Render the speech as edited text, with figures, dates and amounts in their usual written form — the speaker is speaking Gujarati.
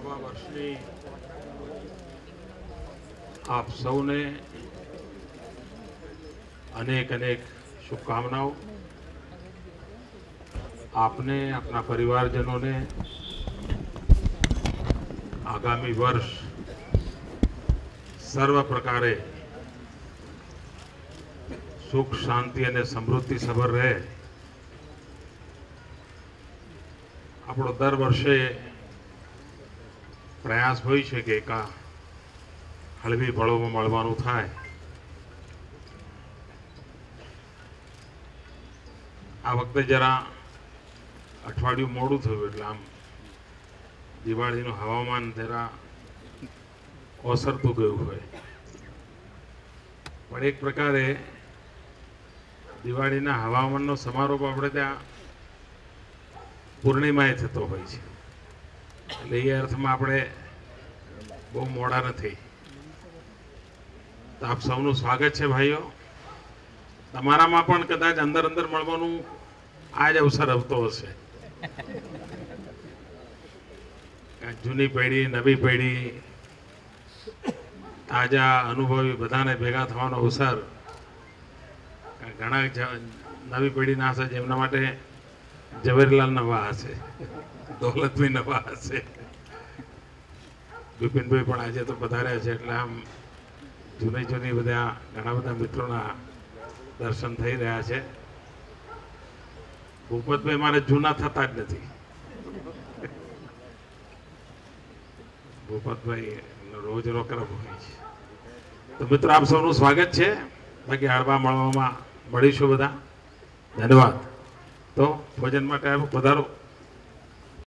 નવા વર્ષની આપ સૌને અનેક અનેક શુભકામનાઓ। આપને આપના પરિવારજનોને આગામી વર્ષ સર્વ પ્રકારે સુખ શાંતિ અને સમૃદ્ધિ સભર રહે। આપણો દર વર્ષે પ્રયાસ હોય છે કે એકા હળવી પળોમાં મળવાનું થાય। આ વખતે જરા અઠવાડિયું મોડું થયું એટલે આમ દિવાળીનું હવામાન જરા ઓસરતું ગયું હોય, પણ એક પ્રકારે દિવાળીના હવામાનનો સમારોહ આપણે ત્યાં પૂર્ણિમાએ થતો હોય છે, એટલે એ અર્થમાં આપણે બહુ મોડા નથી। તો આપ સૌનું સ્વાગત છે ભાઈઓ। તમારામાં પણ કદાચ અંદર અંદર મળવાનું આ જ અવસર આવતો હશે। જૂની પેઢી નવી પેઢી તાજા અનુભવી બધાને ભેગા થવાનો અવસર ઘણા નવી પેઢીના હશે જેમના માટે ઝવેરલાલ નવા હશે, દોલતભાઈ નવા હશે, બિપિનભાઈ પણ આજે તો પધાર્યા છે, એટલે આમ જૂની જૂની બધા ઘણા બધા મિત્રોના દર્શન થઈ રહ્યા છે। ભૂપતભાઈ મારે જૂના થતા જ નથી। ભૂપતભાઈ રોજ રોકડા હોય છે। તો મિત્રો આપ સૌનું સ્વાગત છે। બાકી હળવા મળવામાં મળીશું બધા। ધન્યવાદ। તો ભોજન માટે આવો, પધારો।